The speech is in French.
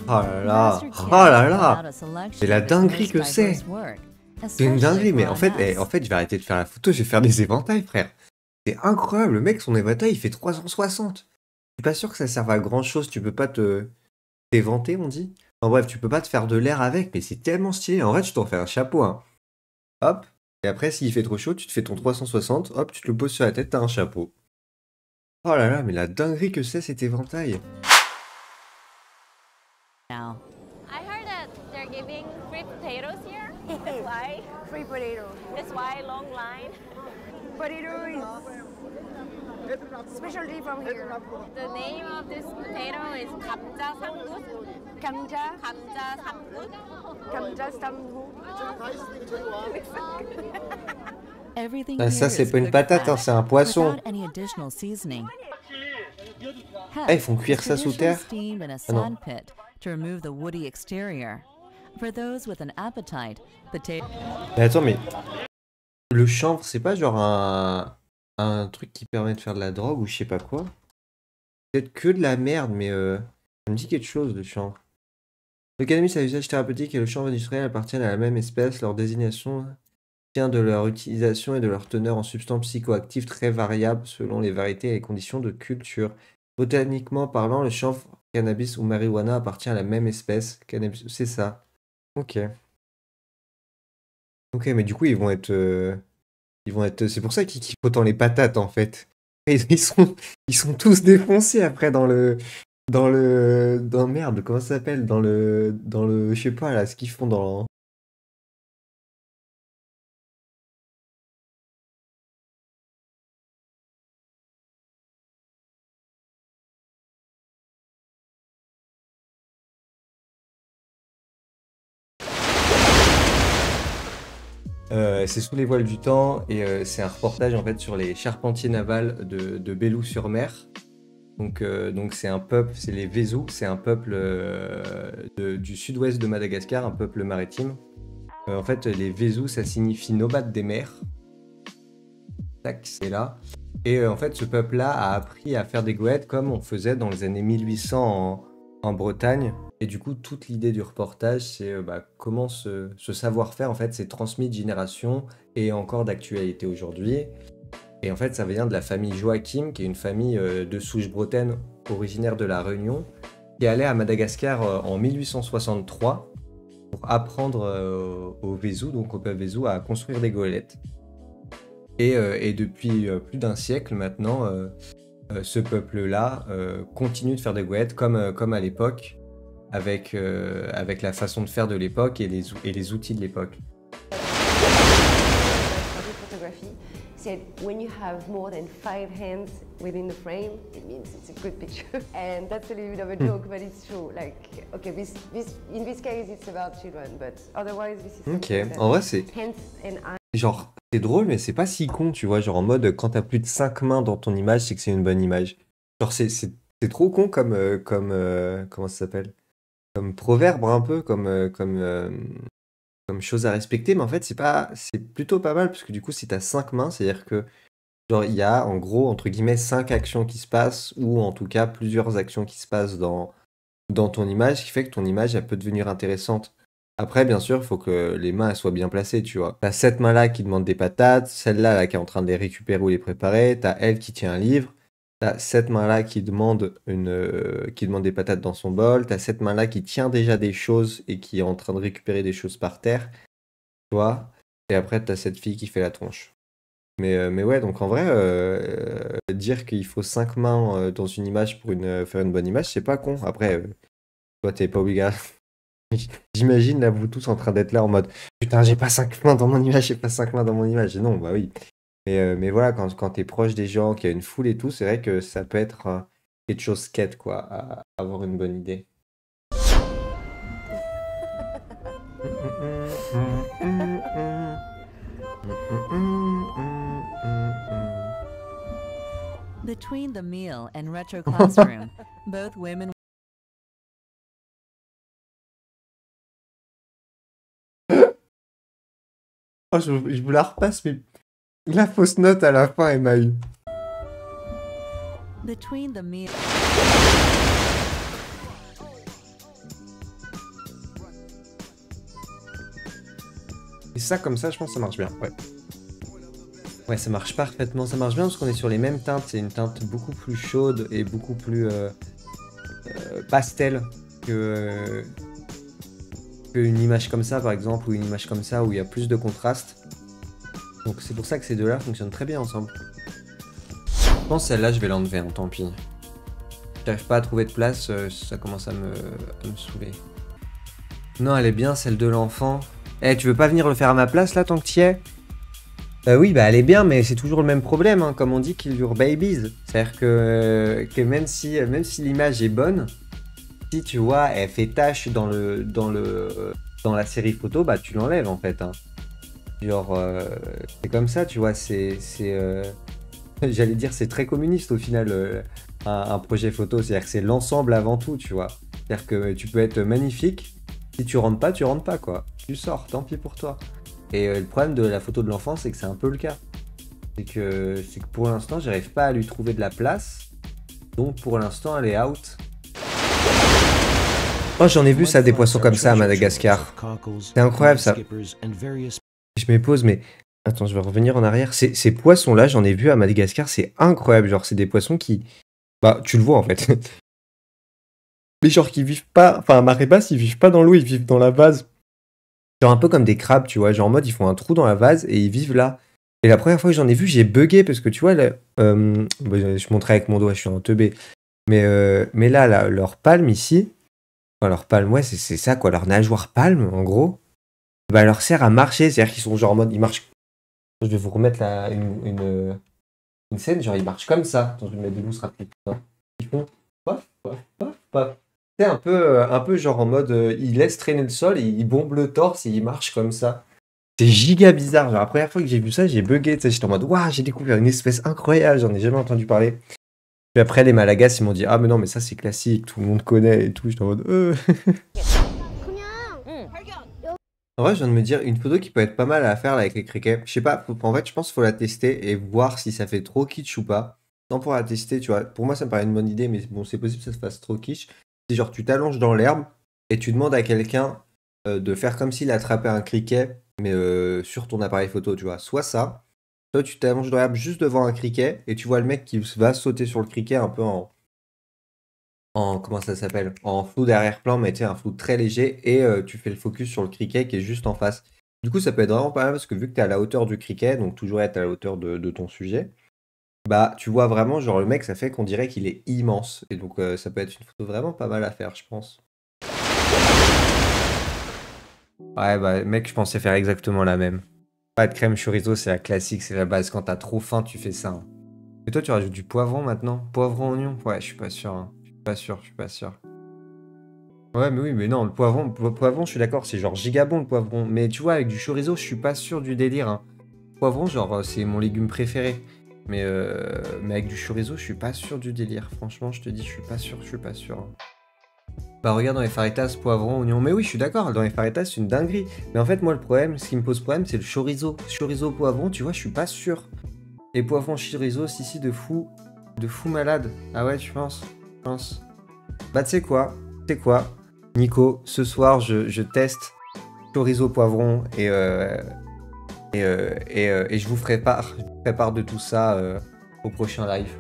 Oh là là, oh là là. C'est la dinguerie que c'est. C'est une dinguerie, mais en fait, je vais arrêter de faire la photo, je vais faire des éventails, frère. C'est incroyable, le mec, son éventail, il fait 360. Je suis pas sûr que ça serve à grand chose, tu peux pas t'éventer, on dit. En bref, tu peux pas te faire de l'air avec, mais c'est tellement stylé. En vrai, tu t'en fais un chapeau, hein. Hop, et après, s'il fait trop chaud, tu te fais ton 360, hop, tu te le poses sur la tête, t'as un chapeau. Oh là là, mais la dinguerie que c'est cet éventail. Now. I heard that they're giving free potatoes here. That's why. Free potato. That's why long line. Potato is specialty from here. The name of this potato is 감자 삼gut. Kamja, 감자 삼gut. kamja stambu. Everything Ah, ça, here c'est is pas une cooked patate, hein, fresh, c'est un poisson. without any additional seasoning. Ah, ils font cuire ça sous terre? Steamed in a Ah non. sand pit to remove the woody exterior. For those with an appetite, potato. Mais attends, mais le chanvre, c'est pas genre un truc qui permet de faire de la drogue ou je sais pas quoi? Peut-être que de la merde, mais ça me dit quelque chose, le chanvre. Le cannabis à usage thérapeutique et le chanvre industriel appartiennent à la même espèce. Leur désignation tient de leur utilisation et de leur teneur en substances psychoactives très variables selon les variétés et les conditions de culture. Botaniquement parlant, le chanvre, cannabis ou marijuana appartient à la même espèce. Cannabis, c'est ça. Ok. Ok, mais du coup, ils vont être. C'est pour ça qu'ils kiffent autant les patates, en fait. Ils sont tous défoncés après merde, comment ça s'appelle? Je sais pas, là, ce qu'ils font dans. C'est Sous les voiles du temps et c'est un reportage en fait sur les charpentiers navals de Belloux-sur-Mer. Donc c'est un peuple, c'est les Vezous, c'est un peuple du sud-ouest de Madagascar, un peuple maritime. En fait, les Vezous, ça signifie nomade des mers. Tac, c'est là. Et en fait, ce peuple-là a appris à faire des goélettes comme on faisait dans les années 1800 en Bretagne. Et du coup, toute l'idée du reportage, c'est comment ce savoir-faire, en fait, s'est transmis de génération et est encore d'actualité aujourd'hui. Et en fait, ça vient de la famille Joachim, qui est une famille de souche bretonne originaire de La Réunion, qui allait à Madagascar en 1863 pour apprendre aux Vezous, donc au peuple Vezou, à construire des goélettes. Et depuis plus d'un siècle maintenant, ce peuple-là continue de faire des goélettes comme à l'époque, avec la façon de faire de l'époque et les outils de l'époque. Photography said when you have more than 5 hands within the frame, it means it's a good picture. And that's a little bit of a joke, but it's true. Like, okay, in this case, it's about children, but otherwise, this is Ok, en vrai, c'est hands and eyes. genre, c'est drôle, mais c'est pas si con, tu vois. Genre en mode, quand t'as plus de 5 mains dans ton image, c'est que c'est une bonne image. Genre, c'est trop con comme comment ça s'appelle? Comme proverbe un peu, comme chose à respecter, mais en fait, c'est plutôt pas mal, parce que du coup, si t'as 5 mains, c'est-à-dire que, genre, il y a, en gros, entre guillemets, 5 actions qui se passent, ou en tout cas, plusieurs actions qui se passent dans ton image, ce qui fait que ton image, elle peut devenir intéressante. Après, bien sûr, il faut que les mains, elles soient bien placées, tu vois. T'as cette main-là qui demande des patates, celle-là, là, qui est en train de les récupérer ou les préparer, t'as elle qui tient un livre, t'as cette main-là qui demande des patates dans son bol. T'as cette main-là qui tient déjà des choses et qui est en train de récupérer des choses par terre. Tu vois? Et après, t'as cette fille qui fait la tronche. Mais ouais, donc en vrai, dire qu'il faut 5 mains dans une image pour faire une bonne image, c'est pas con. Après, toi, t'es pas obligé. J'imagine là, vous tous en train d'être là en mode putain, j'ai pas 5 mains dans mon image, j'ai pas 5 mains dans mon image. Et non, bah oui. Mais voilà, quand t'es proche des gens, qu'il y a une foule et tout, c'est vrai que ça peut être quelque chose quête, quoi, à avoir une bonne idée. Between the meal and retro classroom, both women. Oh, je vous la repasse, mais la fausse note à la fin, elle m'a eu. Between the meal. Et ça, comme ça, je pense que ça marche bien. Ouais. Ouais, ça marche parfaitement. Ça marche bien parce qu'on est sur les mêmes teintes. C'est une teinte beaucoup plus chaude et beaucoup plus pastel que qu'une image comme ça, par exemple, ou une image comme ça où il y a plus de contraste. Donc c'est pour ça que ces deux-là fonctionnent très bien ensemble. Je pense celle-là, je vais l'enlever, hein, tant pis. J'arrive pas à trouver de place, ça commence à me saouler. Non, elle est bien, celle de l'enfant. Eh, tu veux pas venir le faire à ma place, là, tant que t'y es? Oui, bah elle est bien, mais c'est toujours le même problème, hein, comme on dit, kill your babies. C'est-à-dire que même si l'image est bonne, si tu vois, elle fait tâche dans la série photo, bah tu l'enlèves, en fait. Hein. Genre, c'est comme ça, tu vois, j'allais dire, c'est très communiste, au final, un projet photo. C'est-à-dire que c'est l'ensemble avant tout, tu vois. C'est-à-dire que tu peux être magnifique, si tu rentres pas, quoi. Tu sors, tant pis pour toi. Et le problème de la photo de l'enfant, c'est que c'est un peu le cas. C'est que pour l'instant, j'arrive pas à lui trouver de la place. Donc pour l'instant, elle est out. Oh, j'en ai vu ça, des poissons comme ça à Madagascar. C'est incroyable ça. Je me pose, mais... Attends, je vais revenir en arrière. Ces poissons-là, j'en ai vu à Madagascar, c'est incroyable. Genre, c'est des poissons qui... Bah, tu le vois en fait. Mais genre, qui vivent pas... Enfin, à marée basse, ils vivent pas dans l'eau, ils vivent dans la vase. Genre un peu comme des crabes, tu vois. Genre en mode, ils font un trou dans la vase et ils vivent là. Et la première fois que j'en ai vu, j'ai bugué parce que tu vois, là, je montrais avec mon doigt, je suis un teubé. Mais là, leur palme ici... Enfin, leur palme, ouais, c'est ça quoi. Leur nageoire palme, en gros, bah, leur sert à marcher. C'est-à-dire qu'ils sont genre en mode, ils marchent... Je vais vous remettre là une scène, genre ils marchent comme ça. Attends, je vais me mettre debout, ce sera plus simple. Ils font paf, paf, paf, paf. C'est un peu genre en mode, ils laissent traîner le sol et ils bombent le torse et ils marchent comme ça. C'est giga bizarre. Genre la première fois que j'ai vu ça, j'ai bugué. Tu sais, j'étais en mode, waouh, j'ai découvert une espèce incroyable, j'en ai jamais entendu parler. Puis après, les Malagasy, ils m'ont dit, ah mais non, mais ça c'est classique, tout le monde connaît et tout. J'étais en mode, En vrai, je viens de me dire une photo qui peut être pas mal à faire là, avec les criquets. Je sais pas, en fait, je pense qu'il faut la tester et voir si ça fait trop kitsch ou pas. Non, pour la tester, tu vois. Pour moi, ça me paraît une bonne idée, mais bon, c'est possible que ça se fasse trop kitsch. C'est genre, tu t'allonges dans l'herbe et tu demandes à quelqu'un de faire comme s'il attrapait un criquet, mais sur ton appareil photo, tu vois. Soit ça, soit tu t'allonges dans l'herbe juste devant un criquet et tu vois le mec qui va sauter sur le criquet un peu comment ça s'appelle? En flou d'arrière-plan, mais tu sais, un flou très léger, et tu fais le focus sur le criquet qui est juste en face. Du coup, ça peut être vraiment pas mal parce que vu que tu es à la hauteur du criquet, donc toujours être à la hauteur de ton sujet, bah tu vois vraiment, genre le mec, ça fait qu'on dirait qu'il est immense. Et donc ça peut être une photo vraiment pas mal à faire, je pense. Ouais, bah mec, je pensais faire exactement la même. Pas de crème chorizo, c'est la classique, c'est la base. Quand t'as trop faim, tu fais ça. Hein. Et toi, tu rajoutes du poivron maintenant? Poivron, oignon? Ouais, je suis pas sûr. Hein. Je suis pas sûr. Ouais, mais oui, mais non, le poivron, je suis d'accord, c'est genre giga bon le poivron. Mais tu vois, avec du chorizo, je suis pas sûr du délire. Hein. Poivron, genre, c'est mon légume préféré. Mais avec du chorizo, je suis pas sûr du délire. Franchement, je te dis, je suis pas sûr. Hein. Bah, regarde dans les fajitas, poivron, oignon. Mais oui, je suis d'accord, dans les fajitas, c'est une dinguerie. Mais en fait, moi, le problème, ce qui me pose problème, c'est le chorizo. Chorizo, poivron, tu vois, je suis pas sûr. Et poivron, chorizo, si, de fou malade. Ah ouais, tu penses? Bah, tu sais quoi? Nico, ce soir, je teste chorizo poivron et je vous ferai part de tout ça au prochain live.